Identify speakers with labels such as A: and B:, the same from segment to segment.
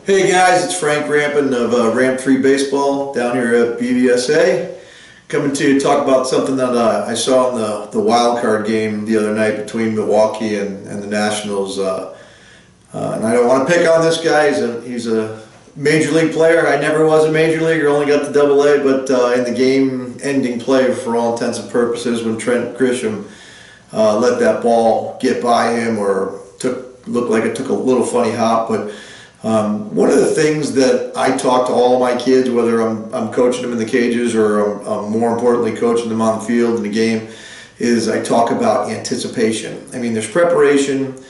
A: Hey guys, it's Frank Ramppen of Ramp3 Baseball down here at BVSA. Coming to you to talk about something that I saw in the wild card game the other night between Milwaukee and the Nationals. And I don't want to pick on this guy. He's a major league player. I never was a major leaguer, only got to AA, but in the game-ending play, for all intents and purposes, when Trent Grisham let that ball get by him or looked like it took a little funny hop, but one of the things that I talk to all of my kids, whether I'm coaching them in the cages or I'm more importantly coaching them on the field in the game, is I talk about anticipation. I mean, there's preparation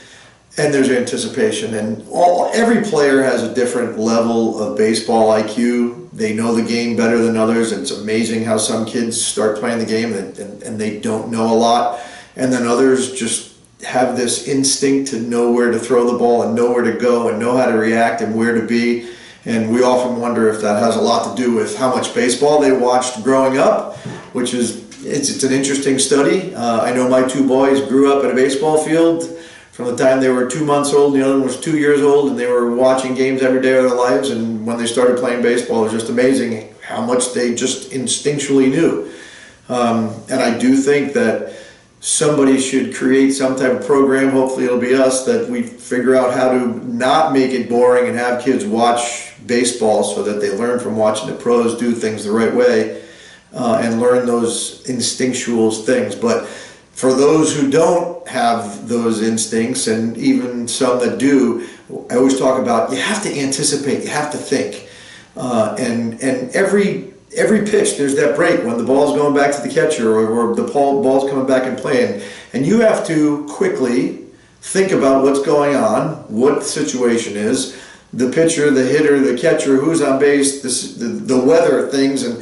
A: and there's anticipation, and every player has a different level of baseball IQ. They know the game better than others. It's amazing how some kids start playing the game and they don't know a lot, and then others just have this instinct to know where to throw the ball and know where to go and know how to react and where to be. And we often wonder if that has a lot to do with how much baseball they watched growing up, which is it's an interesting study. I know my two boys grew up at a baseball field from the time they were 2 months old, and the other one was 2 years old, and they were watching games every day of their lives. And when they started playing baseball, it was just amazing how much they just instinctually knew. And I do think that somebody should create some type of program, hopefully it'll be us, that we figure out how to not make it boring and have kids watch baseball so that they learn from watching the pros do things the right way and learn those instinctual things. But for those who don't have those instincts, and even some that do, I always talk about you have to anticipate, you have to think. And every pitch, there's that break when the ball's going back to the catcher or the ball's coming back and playing. And you have to quickly think about what's going on, what the situation is, the pitcher, the hitter, the catcher, who's on base, the weather things, and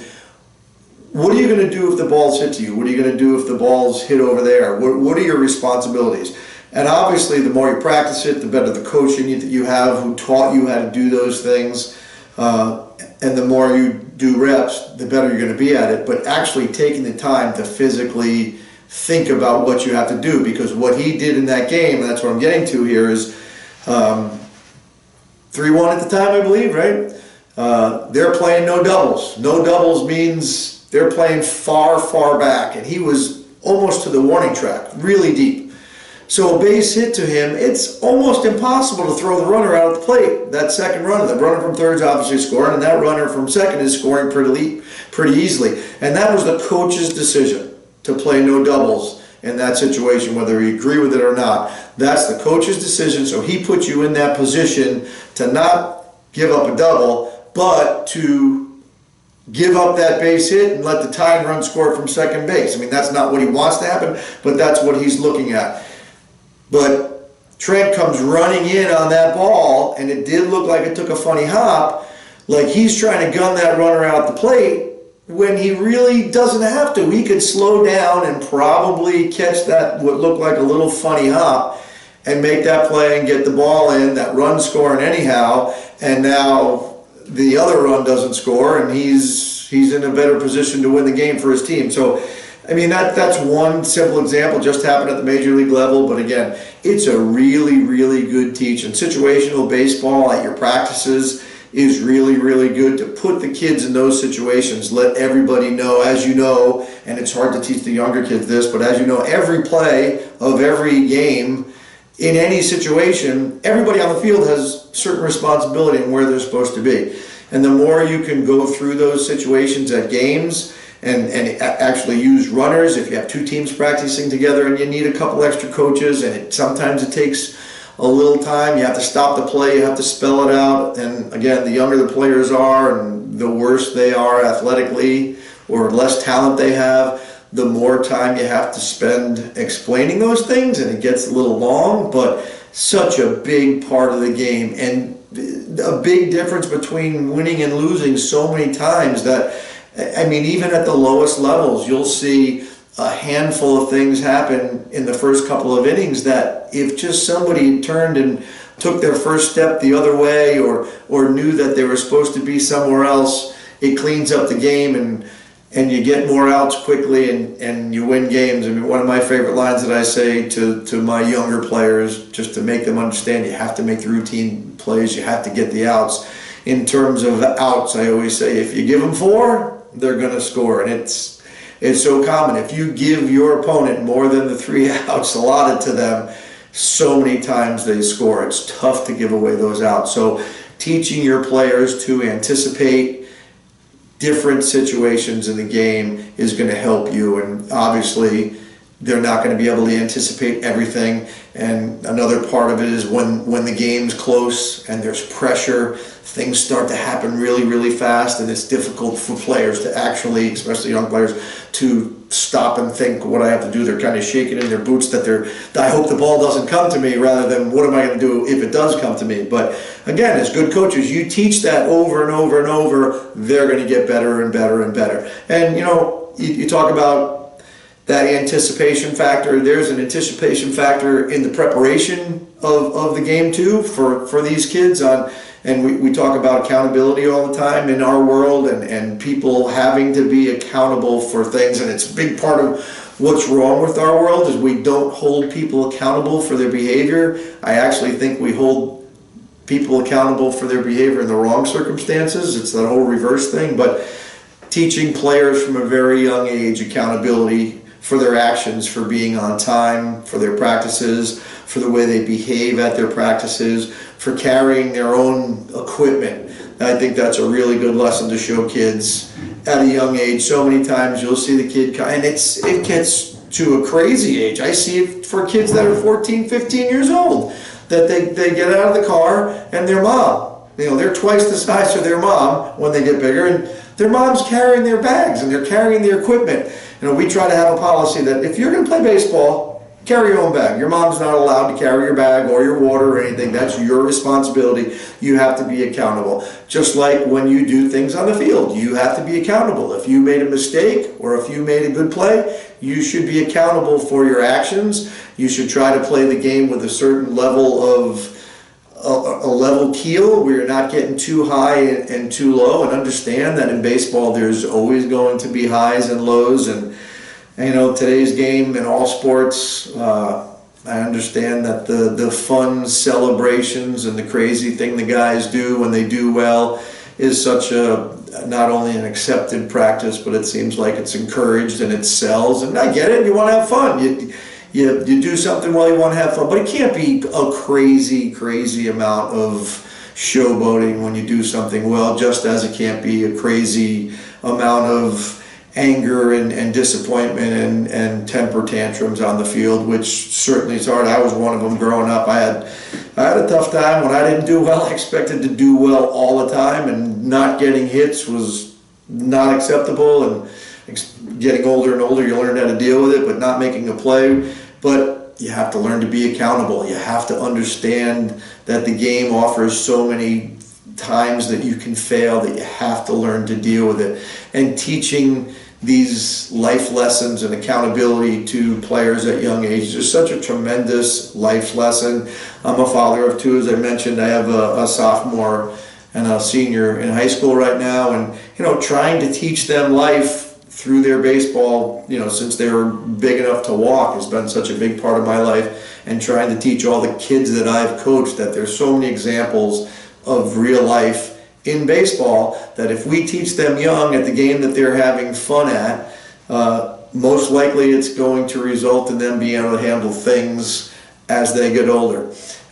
A: what are you going to do if the ball's hit to you? What are you going to do if the ball's hit over there? What are your responsibilities? And obviously, the more you practice it, the better the coaching that you have who taught you how to do those things. And the more you do reps, the better you're going to be at it. But actually taking the time to physically think about what you have to do, because what he did in that game, and that's what I'm getting to here, is 3-1 at the time, I believe, right? They're playing no doubles. No doubles means they're playing far, far back, and he was almost to the warning track, really deep. So a base hit to him, it's almost impossible to throw the runner out at the plate. That second runner, the runner from third is obviously scoring, and that runner from second is scoring pretty easily. And that was the coach's decision to play no doubles in that situation, whether you agree with it or not. That's the coach's decision, so he put you in that position to not give up a double, but to give up that base hit and let the tying run score from second base. I mean, that's not what he wants to happen, but that's what he's looking at. But Trent comes running in on that ball, and it did look like it took a funny hop, like he's trying to gun that runner out the plate when he really doesn't have to. He could slow down and probably catch that, what looked like a little funny hop, and make that play and get the ball in, that run scoring anyhow, and now the other run doesn't score, and he's in a better position to win the game for his team. So, I mean, that's one simple example, just happened at the major league level, but again, it's a really, really good teach. And situational baseball at your practices is really, really good to put the kids in those situations. Let everybody know, as you know, and it's hard to teach the younger kids this, but as you know, every play of every game, in any situation, everybody on the field has certain responsibility in where they're supposed to be. And the more you can go through those situations at games and actually use runners, if you have two teams practicing together and you need a couple extra coaches, and sometimes it takes a little time, you have to stop the play, you have to spell it out. And again, the younger the players are and the worse they are athletically or less talent they have, the more time you have to spend explaining those things, and it gets a little long, but such a big part of the game, and a big difference between winning and losing so many times that, I mean, even at the lowest levels, you'll see a handful of things happen in the first couple of innings that if just somebody turned and took their first step the other way or knew that they were supposed to be somewhere else, it cleans up the game. and you get more outs quickly and you win games. I mean, one of my favorite lines that I say to my younger players, just to make them understand, you have to make the routine plays, you have to get the outs. In terms of outs, I always say, if you give them 4, they're going to score. And it's so common. If you give your opponent more than the 3 outs allotted to them, so many times they score. It's tough to give away those outs. So teaching your players to anticipate different situations in the game is going to help you, and obviously they're not going to be able to anticipate everything. And another part of it is when the game's close and there's pressure, things start to happen really, really fast, and it's difficult for players to actually, especially young players, to stop and think what I have to do. They're kind of shaking in their boots that I hope the ball doesn't come to me, rather than what am I going to do if it does come to me. But again, as good coaches, you teach that over and over and over, they're going to get better and better and better. And you talk about that anticipation factor. There's an anticipation factor in the preparation of the game too for these kids. And we talk about accountability all the time in our world, and people having to be accountable for things. And it's a big part of what's wrong with our world is we don't hold people accountable for their behavior. I actually think we hold people accountable for their behavior in the wrong circumstances. It's that whole reverse thing. But teaching players from a very young age accountability for their actions, for being on time, for their practices, for the way they behave at their practices, for carrying their own equipment. I think that's a really good lesson to show kids at a young age. So many times you'll see the kid, and it gets to a crazy age. I see it for kids that are 14, 15 years old, that they get out of the car and their mom, they're twice the size of their mom when they get bigger, and their mom's carrying their bags and they're carrying their equipment. We try to have a policy that if you're going to play baseball, carry your own bag. Your mom's not allowed to carry your bag or your water or anything. That's your responsibility. You have to be accountable. Just like when you do things on the field, you have to be accountable. If you made a mistake or if you made a good play, you should be accountable for your actions. You should try to play the game with a certain level of a level keel where you're not getting too high and too low, and understand that in baseball there's always going to be highs and lows. And today's game in all sports, I understand that the fun celebrations and the crazy thing the guys do when they do well is such a not only an accepted practice, but it seems like it's encouraged and it sells. And I get it, you want to have fun. You do something while you want to have fun, but it can't be a crazy amount of showboating when you do something well, just as it can't be a crazy amount of anger and disappointment and temper tantrums on the field, which certainly is hard. I was one of them growing up. I had a tough time when I didn't do well. I expected to do well all the time, and not getting hits was not acceptable. And getting older and older, you learn how to deal with it, but not making a play. But you have to learn to be accountable. You have to understand that the game offers so many times that you can fail, that you have to learn to deal with it. And teaching these life lessons and accountability to players at young age is such a tremendous life lesson. I'm a father of 2, as I mentioned. I have a sophomore and a senior in high school right now, and trying to teach them life through their baseball, since they were big enough to walk, has been such a big part of my life. And trying to teach all the kids that I've coached that there's so many examples of real life in baseball, that if we teach them young at the game that they're having fun at, most likely it's going to result in them being able to handle things as they get older.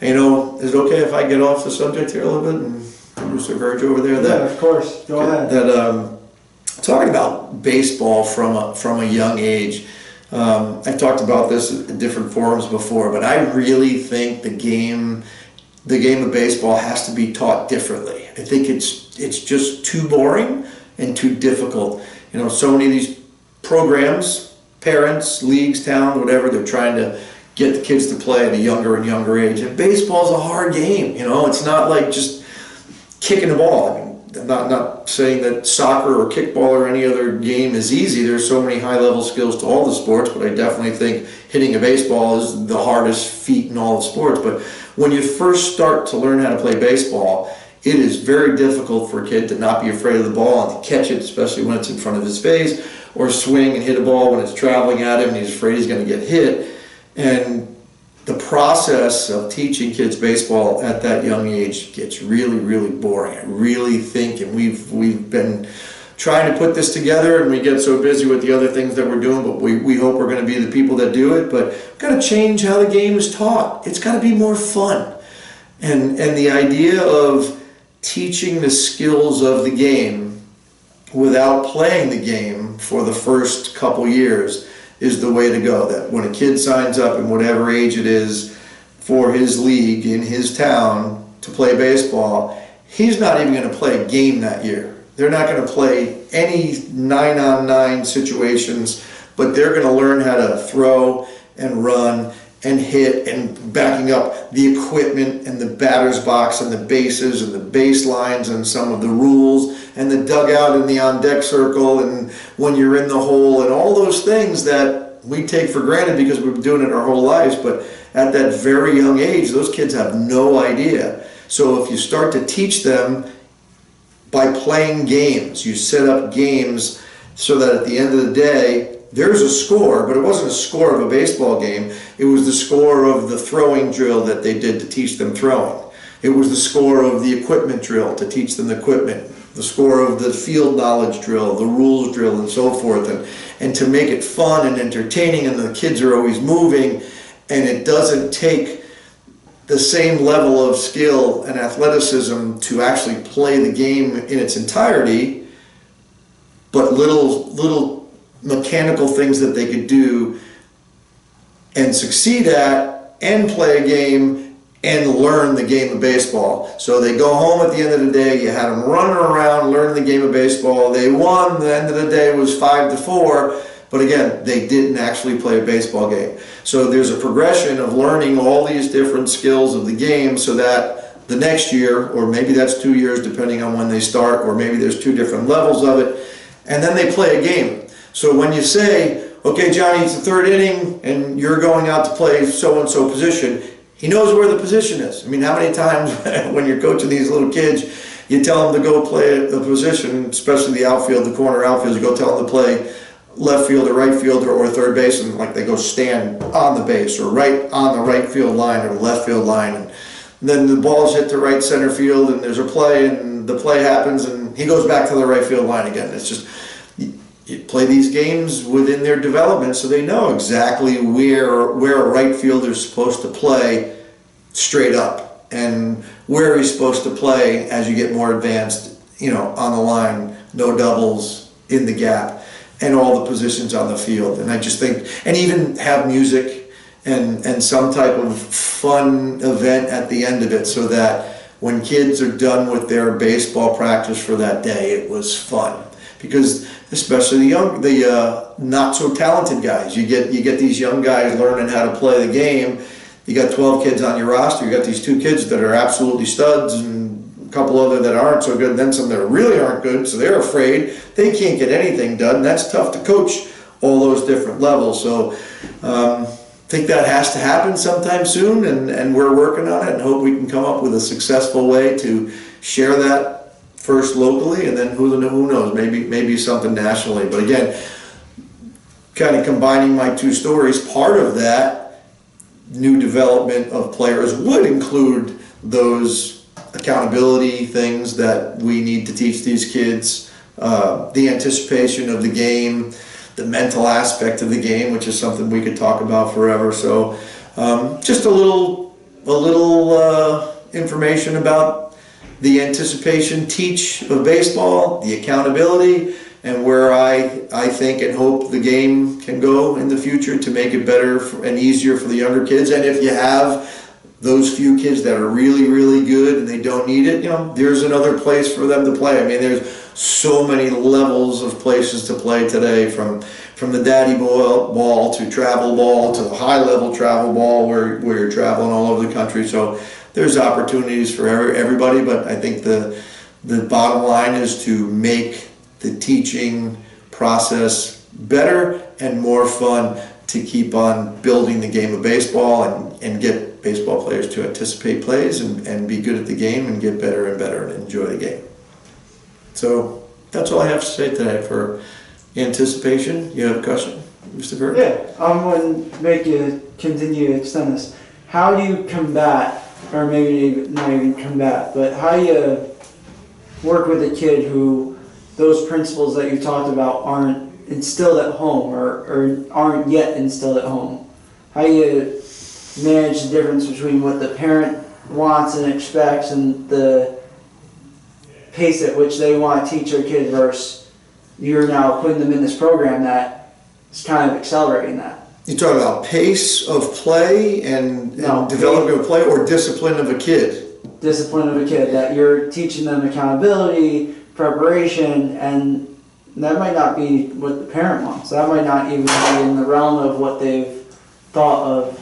A: And, is it okay if I get off the subject here a little bit? And Mr. Verge over there.
B: Yeah, of course. Go ahead.
A: Talking about baseball from a young age, I've talked about this in different forums before, but I really think the game of baseball has to be taught differently. I think it's just too boring and too difficult. So many of these programs, parents, leagues, towns, whatever, they're trying to get the kids to play at a younger and younger age. And baseball's a hard game. It's not like just kicking the ball. I mean, I'm not saying that soccer or kickball or any other game is easy. There's so many high-level skills to all the sports, but I definitely think hitting a baseball is the hardest feat in all the sports. But when you first start to learn how to play baseball, it is very difficult for a kid to not be afraid of the ball and to catch it, especially when it's in front of his face, or swing and hit a ball when it's traveling at him and he's afraid he's going to get hit. And the process of teaching kids baseball at that young age gets really, really boring. I really think, and we've been trying to put this together, and we get so busy with the other things that we're doing, but we hope we're going to be the people that do it. But we've got to change how the game is taught. It's got to be more fun. And the idea of teaching the skills of the game without playing the game for the first couple years is the way to go. That when a kid signs up in whatever age it is for his league in his town to play baseball, he's not even going to play a game that year. They're not going to play any 9-on-9 situations, but they're going to learn how to throw and run and hit, and backing up the equipment and the batter's box and the bases and the baselines and some of the rules and the dugout and the on-deck circle and when you're in the hole and all those things that we take for granted because we've been doing it our whole lives. But at that very young age, those kids have no idea. So if you start to teach them by playing games, you set up games so that at the end of the day, there's a score, but it wasn't a score of a baseball game. It was the score of the throwing drill that they did to teach them throwing. It was the score of the equipment drill to teach them the equipment, the score of the field knowledge drill, the rules drill, and so forth. And to make it fun and entertaining, and the kids are always moving, and it doesn't take the same level of skill and athleticism to actually play the game in its entirety, but little mechanical things that they could do and succeed at and play a game and learn the game of baseball. So they go home at the end of the day, you had them running around learning the game of baseball. They won, the end of the day was 5-4, but again, they didn't actually play a baseball game. So there's a progression of learning all these different skills of the game so that the next year, or maybe that's 2 years depending on when they start, or maybe there's 2 different levels of it, and then they play a game. So when you say, okay, Johnny, it's the 3rd inning and you're going out to play so-and-so position, he knows where the position is. I mean, how many times when you're coaching these little kids, you tell them to go play a position, especially the outfield, the corner outfield, you go tell them to play left fielder, right fielder, or third base, and like they go stand on the base or right on the right field line or the left field line. And then the ball's hit the right center field and there's a play and the play happens and he goes back to the right field line again. It's just, you play these games within their development so they know exactly where a right fielder is supposed to play straight up and where he's supposed to play as you get more advanced, on the line, no doubles, in the gap, and all the positions on the field. And I just think, and even have music and some type of fun event at the end of it so that when kids are done with their baseball practice for that day, it was fun. Because especially the not so talented guys, you get these young guys learning how to play the game. You got 12 kids on your roster. You got these 2 kids that are absolutely studs, and a couple other that aren't so good. And then some that really aren't good, so they're afraid they can't get anything done. That's tough to coach all those different levels. So I think that has to happen sometime soon, and we're working on it, and hope we can come up with a successful way to share that first locally, and then who knows, maybe something nationally. But again, kind of combining my 2 stories, part of that new development of players would include those accountability things that we need to teach these kids, the anticipation of the game, the mental aspect of the game, which is something we could talk about forever. So just a little information about the anticipation teach of baseball, the accountability, and where I think and hope the game can go in the future to make it better and easier for the younger kids. And if you have those few kids that are really, really good and they don't need it, there's another place for them to play. I mean, there's so many levels of places to play today, from the daddy ball to travel ball to the high-level travel ball where you're traveling all over the country. So there's opportunities for everybody, but I think the bottom line is to make the teaching process better and more fun, to keep on building the game of baseball and get baseball players to anticipate plays and be good at the game and get better and better and enjoy the game. So that's all I have to say today for anticipation. You have a question, Mr. Bird?
B: Yeah, I'm going to make you continue to extend this. How do you combat, or maybe not even combat, but how do you work with a kid who those principles that you talked about aren't instilled at home or aren't yet instilled at home? How do you manage the difference between what the parent wants and expects and the pace at which they want to teach their kid versus you're now putting them in this program that is kind of accelerating that?
A: You talk about pace of play and development of play, or discipline of a kid?
B: Discipline of a kid, that you're teaching them accountability, preparation, and that might not be what the parent wants. That might not even be in the realm of what they've thought of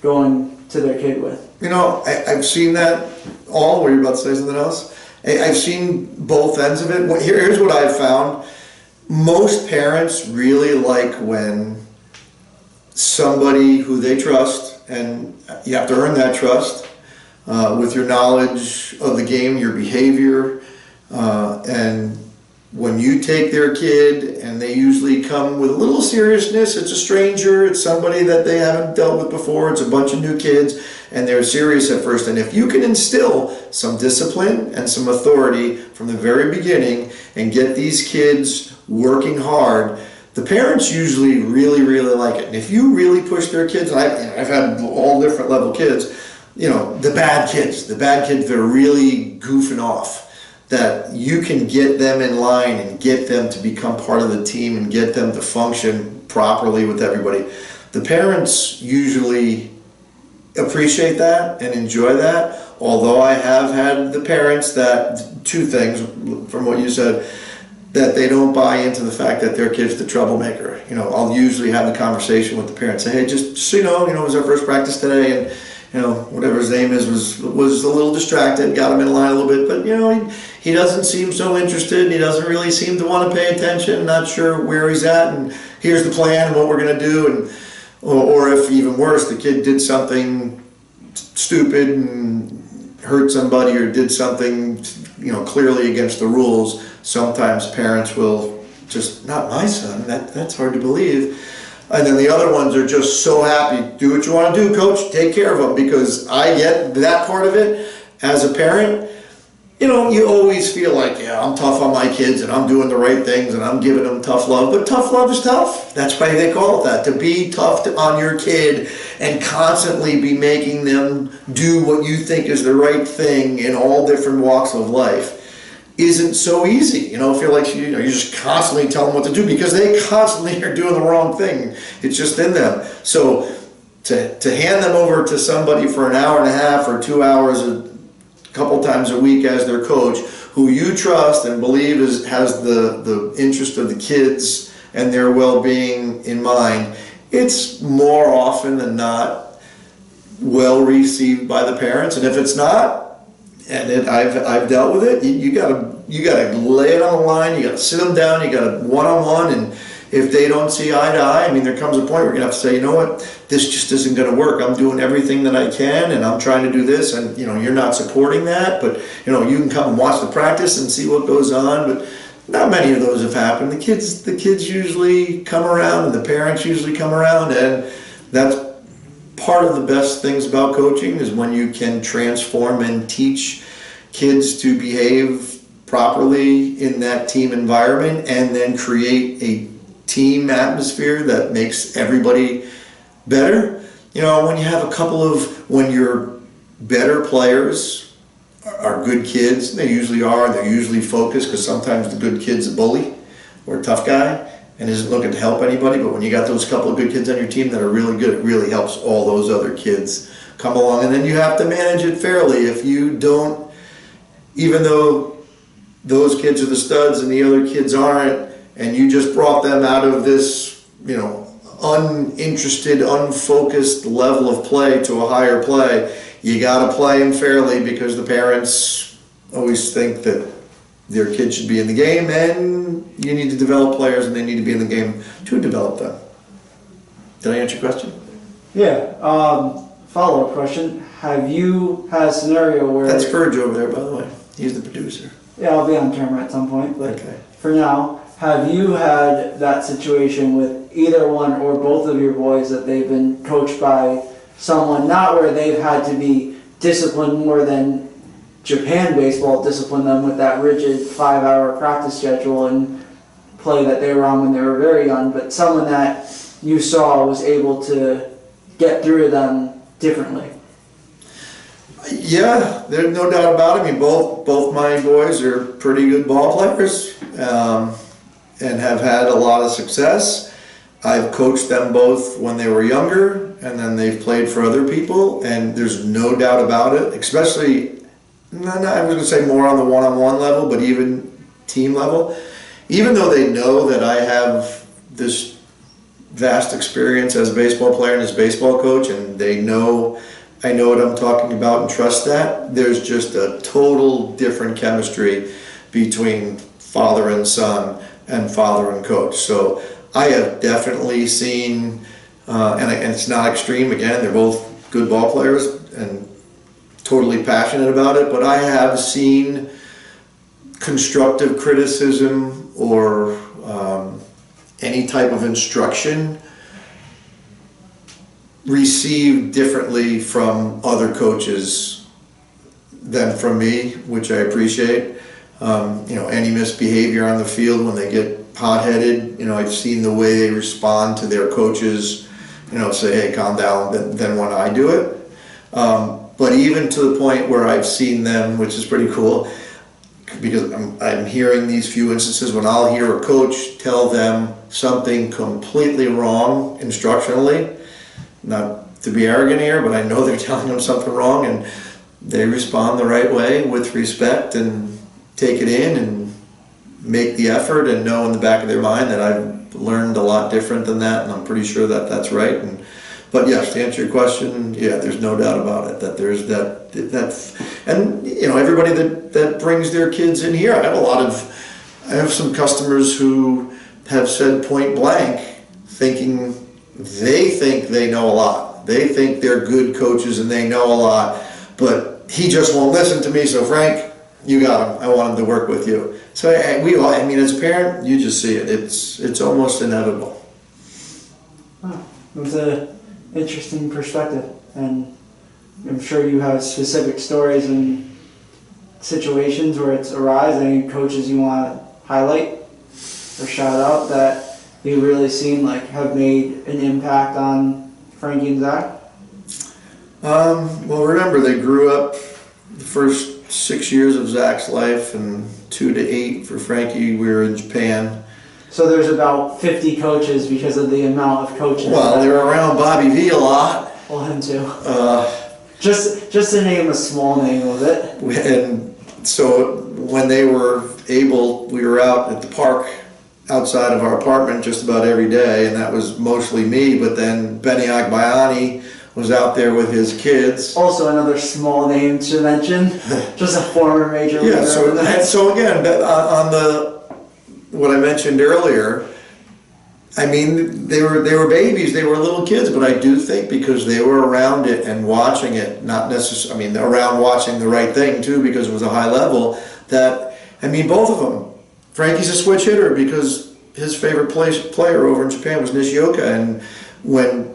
B: going to their kid with.
A: You know, I've seen that all. Were you about to say something else? I've seen both ends of it. Here's what I've found. Most parents really like when somebody who they trust, and you have to earn that trust with your knowledge of the game, your behavior, and when you take their kid and they usually come with a little seriousness, it's a stranger, it's somebody that they haven't dealt with before, it's a bunch of new kids, and they're serious at first. And if you can instill some discipline and some authority from the very beginning and get these kids working hard, the parents usually really, really like it. And if you really push their kids, and I've had all different level kids, the bad kids that are really goofing off, that you can get them in line and get them to become part of the team and get them to function properly with everybody. The parents usually appreciate that and enjoy that, although I have had the parents that, two things from what you said, that they don't buy into the fact that their kid's the troublemaker. I'll usually have the conversation with the parents, say, hey, just so you know, it was our first practice today, and whatever his name is was a little distracted, got him in line a little bit, but he doesn't seem so interested, he doesn't really seem to want to pay attention, not sure where he's at, and here's the plan and what we're going to do, and or if even worse, the kid did something stupid and hurt somebody or did something clearly against the rules. Sometimes parents will just, not my son, that's hard to believe. And then the other ones are just so happy, do what you want to do, coach, take care of them, because I get that part of it as a parent. You always feel like, yeah, I'm tough on my kids and I'm doing the right things and I'm giving them tough love, but tough love is tough. That's why they call it that, to be tough on your kid and constantly be making them do what you think is the right thing in all different walks of life isn't so easy. Feel like you just constantly tell them what to do because they constantly are doing the wrong thing. It's just in them. So to hand them over to somebody for an hour and a half or 2 hours a couple times a week as their coach, who you trust and believe has the interest of the kids and their well-being in mind, it's more often than not well received by the parents. And if it's not, and I've dealt with it, you gotta lay it on the line, you gotta sit them down, you gotta one-on-one, and if they don't see eye to eye, there comes a point where you're gonna have to say, you know what, this just isn't gonna work. I'm doing everything that I can, and I'm trying to do this, and you're not supporting that, but you can come and watch the practice and see what goes on, but not many of those have happened. The kids usually come around, and the parents usually come around, and that's part of the best things about coaching, is when you can transform and teach kids to behave properly in that team environment and then create a team atmosphere that makes everybody better. When you have when your better players are good kids, they usually are, they're usually focused, because sometimes the good kid's a bully or a tough guy and isn't looking to help anybody, but when you got those couple of good kids on your team that are really good, it really helps all those other kids come along. And then you have to manage it fairly. If you don't, even though those kids are the studs and the other kids aren't, and you just brought them out of this, uninterested, unfocused level of play to a higher play, you gotta play them fairly, because the parents always think that their kids should be in the game, and you need to develop players and they need to be in the game to develop them. Did I answer your question?
B: Yeah. Follow-up question. Have you had a scenario where...
A: That's Verge over there, by the way. He's the producer.
B: Yeah, I'll be on camera at some point, but
A: Okay.
B: for now, have you had that situation with either one or both of your boys that they've been coached by someone, not where they've had to be disciplined more than Japan baseball disciplined them with that rigid 5-hour practice schedule and play that they were on when they were very young, but someone that you saw was able to get through them differently?
A: Yeah, there's no doubt about it. I mean, both my boys are pretty good ball players and have had a lot of success. I've coached them both when they were younger, and then they've played for other people, and there's no doubt about it, especially, I was going to say more on the one-on-one level, but even team level. Even though they know that I have this vast experience as a baseball player and as a baseball coach, and they know I know what I'm talking about and trust that, there's just a total different chemistry between father and son and father and coach. So I have definitely seen, and it's not extreme, again, they're both good ball players and totally passionate about it, but I have seen constructive criticism or any type of instruction received differently from other coaches than from me, which I appreciate. Any misbehavior on the field when they get hot-headed, I've seen the way they respond to their coaches, say, hey, calm down, than when I do it. But even to the point where I've seen them, which is pretty cool, because I'm hearing these few instances when I'll hear a coach tell them something completely wrong instructionally, not to be arrogant here, but I know they're telling them something wrong, and they respond the right way with respect and take it in and make the effort and know in the back of their mind that I've learned a lot different than that, and I'm pretty sure that that's right. But yes, to answer your question, yeah, there's no doubt about it that there's that, and everybody that brings their kids in here, I have some customers who have said point blank, they think they know a lot. They think they're good coaches and they know a lot, but he just won't listen to me. So Frank, you got him. I want him to work with you. So as a parent, you just see it. It's almost inevitable.
B: Wow, it's an interesting perspective, and I'm sure you have specific stories and situations where it's arising. Coaches you want to highlight or shout out that you really seen have made an impact on Frankie and Zach?
A: Well, remember, they grew up the first 6 years of Zach's life, and 2 to 8 for Frankie. We were in Japan.
B: So there's about 50 coaches because of the amount of coaches.
A: Well, they were around Bobby V a lot.
B: Well, him too. Just to name a small name of it.
A: And so when they were able, we were out at the park outside of our apartment just about every day, and that was mostly me, but then Benny Agbayani was out there with his kids.
B: Also another small name to mention, just a former major leaguer.
A: Yeah, so again, on what I mentioned earlier, I mean, they were babies, they were little kids, but I do think because they were around it and watching it, not necessarily, around watching the right thing too, because it was a high level, both of them. Frankie's a switch hitter because his favorite player over in Japan was Nishioka, and when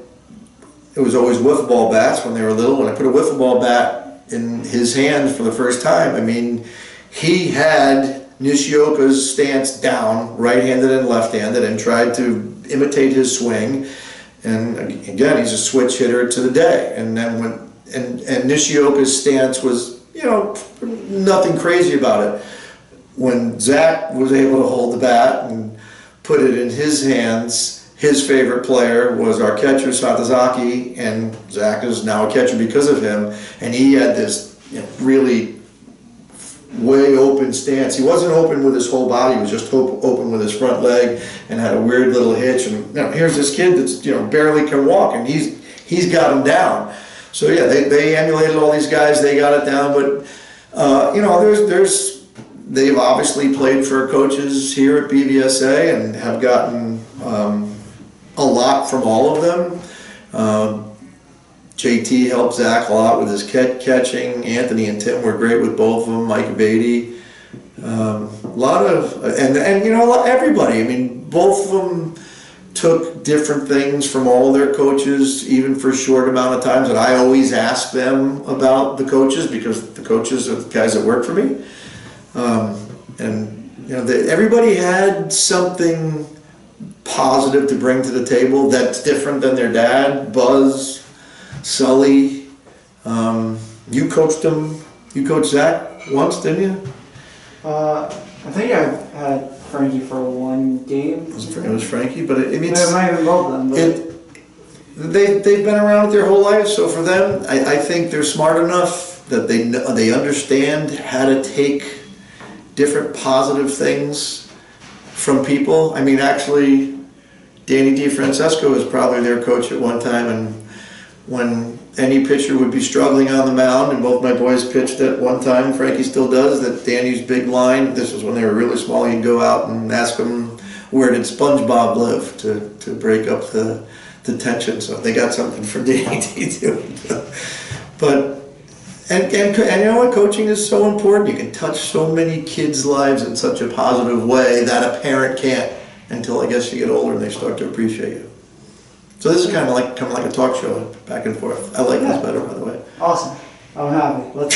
A: it was always wiffle ball bats when they were little, when I put a wiffle ball bat in his hands for the first time, he had Nishioka's stance down, right-handed and left-handed, and tried to imitate his swing. And again, he's a switch hitter to the day. And then and Nishioka's stance was, nothing crazy about it. When Zach was able to hold the bat and put it in his hands, his favorite player was our catcher, Satazaki, and Zach is now a catcher because of him. And he had this really way open stance. He wasn't open with his whole body, he was just open with his front leg and had a weird little hitch. And here's this kid that's barely can walk, and he's got him down. So yeah, they emulated all these guys, they got it down, but they've obviously played for coaches here at BVSA and have gotten a lot from all of them. JT helped Zach a lot with his catching. Anthony and Tim were great with both of them. Mike Beatty. A lot of, and you know, everybody. I mean, both of them took different things from all their coaches, even for a short amount of times. And I always ask them about the coaches because the coaches are the guys that work for me. And you know, everybody had something positive to bring to the table that's different than their dad. Buzz, Sully, you coached them. You coached Zach once, didn't you?
B: I think I had Frankie for one game.
A: It was Frankie, but it means
B: I might have involved them. But
A: they've been around it their whole life. So for them, I think they're smart enough that they understand how to take different positive things from people. I mean, actually, Danny DiFrancesco was probably their coach at one time, and when any pitcher would be struggling on the mound, and both my boys pitched at one time, Frankie still does, that Danny's big line, this was when they were really small, he'd go out and ask them, where did SpongeBob live, to break up the tension. So they got something from Danny D too. But, and you know what, coaching is so important. You can touch so many kids' lives in such a positive way that a parent can't until I guess you get older and they start to appreciate you. So this is kind of like a talk show, back and forth. I like this better, by the way.
B: awesome. I'm happy. Let's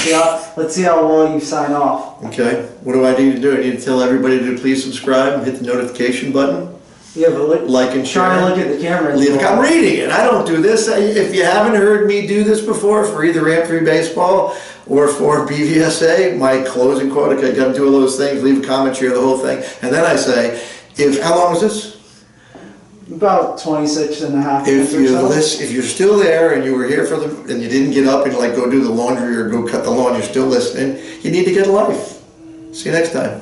B: see how well you sign off.
A: Okay. What do I need to do? I need to tell everybody to please subscribe and hit the notification button.
B: Yeah, but
A: Like and share.
B: try and look at the camera.
A: I'm reading it. I don't do this. If you haven't heard me do this before for either Ramp3 Baseball or for BVSA, my closing quote, I got to do all those things, leave a comment, share the whole thing. And then I say, how long is this?
B: About 26 and a half
A: If
B: minutes or so.
A: if you're still there and you were here and you didn't get up and like go do the laundry or go cut the lawn, you're still listening, you need to get a life. See you next time.